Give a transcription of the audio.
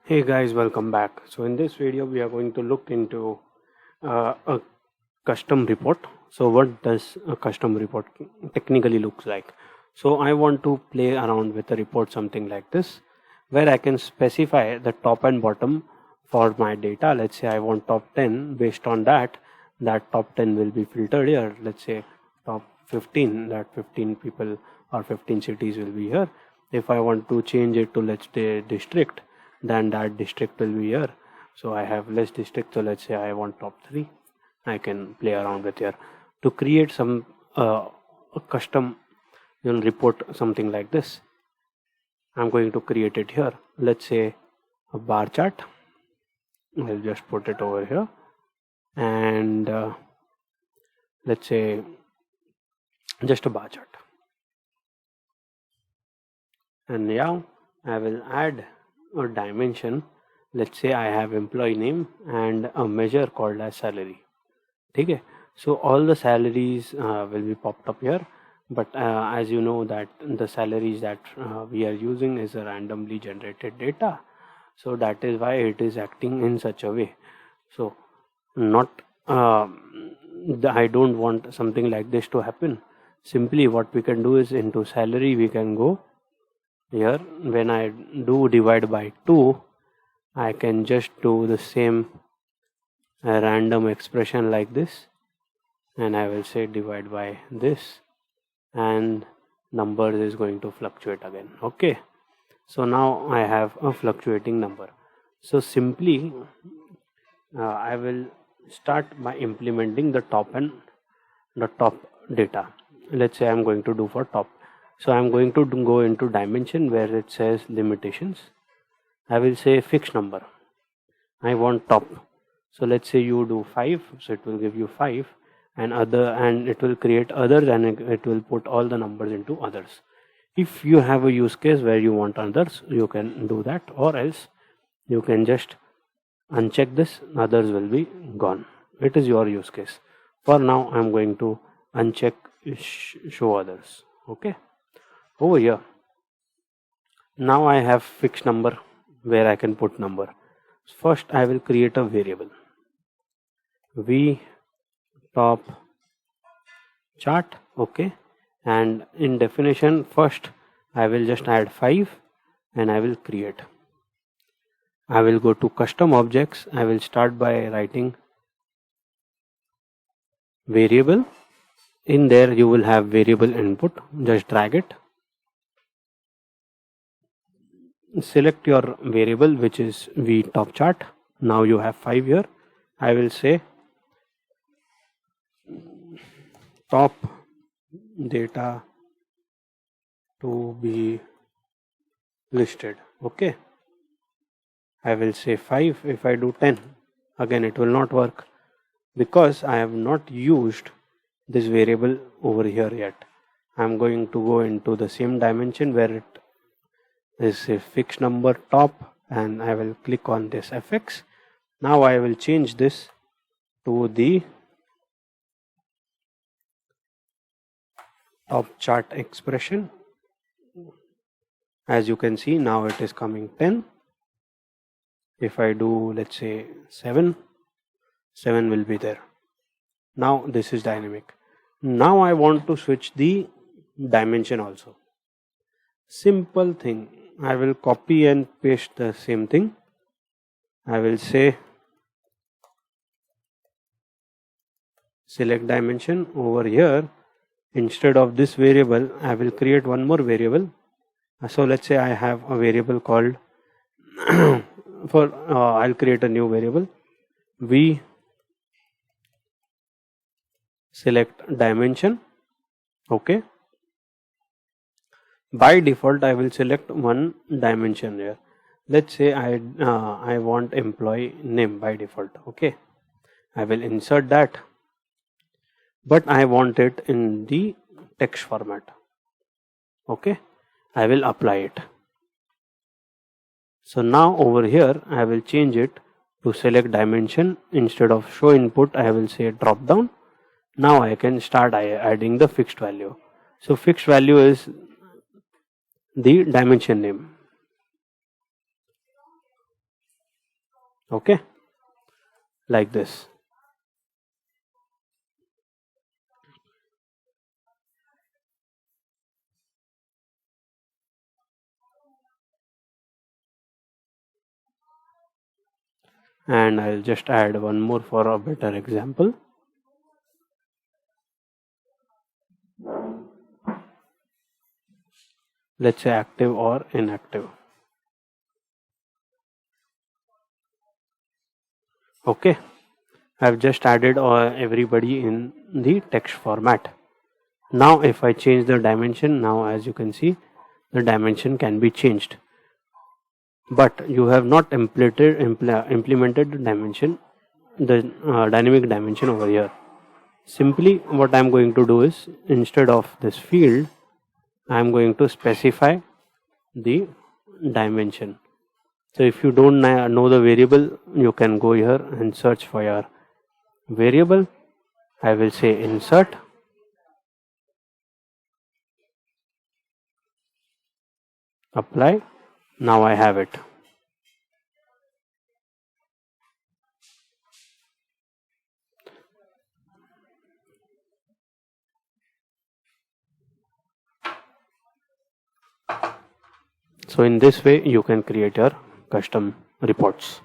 Hey guys, welcome back. So in this video, we are going to look into a custom report. So what does a custom report technically looks like? So I want to play around with a report something like this, where I can specify the top and bottom for my data. Let's say I want top 10. Based on that, that top 10 will be filtered here. Let's say top 15, that 15 people or 15 cities will be here. If I want to change it to, let's say, district, then that district will be here. So I have less district, so let's say I want top 3. I can play around with here to create some a custom report something like this. I'm going to create it here. Let's say a bar chart. I'll just put it over here, and let's say just a bar chart. And now I will add a dimension. Let's say I have employee name and a measure called as salary. Okay, so all the salaries will be popped up here, but as you know that the salaries that we are using is a randomly generated data, so that is why it is acting in such a way. So not I don't want something like this to happen. Simply what we can do is into salary we can go here. When I do divide by 2, I can just do the same random expression like this, and I will say divide by this, and numbers is going to fluctuate again. Okay, so now I have a fluctuating number. So simply I will start by implementing the top data. Let's say I'm going to do for top. So I'm going to go into dimension where it says limitations. I will say fixed number. I want top. So let's say you do 5. So it will give you 5, and it will create others, and it will put all the numbers into others. If you have a use case where you want others, you can do that, or else you can just uncheck this. Others will be gone. It is your use case. For now, I'm going to uncheck show others. Okay. Over here, now I have fixed number where I can put number. First I will create a variable v top chart. Okay, and in definition first I will just add 5 and I will create. I will go to custom objects. I will start by writing variable. In there you will have variable input. Just drag it. Select your variable, which is v top chart. Now you have 5 here. I will say top data to be listed. Okay, I will say 5. If I do 10, again it will not work because I have not used this variable over here yet. I am going to go into the same dimension where it is a fixed number top, and I will click on this fx. Now I will change this to the top chart expression. As you can see, now it is coming 10. If I do, let's say 7 will be there. Now this is dynamic. Now I want to switch the dimension also. Simple thing. I will copy and paste the same thing. I will say select dimension. Over here, instead of this variable, I will create one more variable. So let's say I have a variable called I'll create a new variable v select dimension. Okay, by default I will select one dimension here. Let's say I want employee name by default. Okay, I will insert that, but I want it in the text format. Okay, I will apply it. So now over here I will change it to select dimension. Instead of show input, I will say drop down. Now I can start adding the fixed value. So fixed value is the dimension name. Okay, like this. And I'll just add one more for a better example. Let's say active or inactive. Okay, I've just added everybody in the text format. Now if I change the dimension, now as you can see, the dimension can be changed. But you have not implemented the dimension, the dynamic dimension over here. Simply what I'm going to do is, instead of this field, I'm going to specify the dimension. So if you don't know the variable, you can go here and search for your variable. I will say insert, apply. Now I have it. So in this way you can create your custom reports.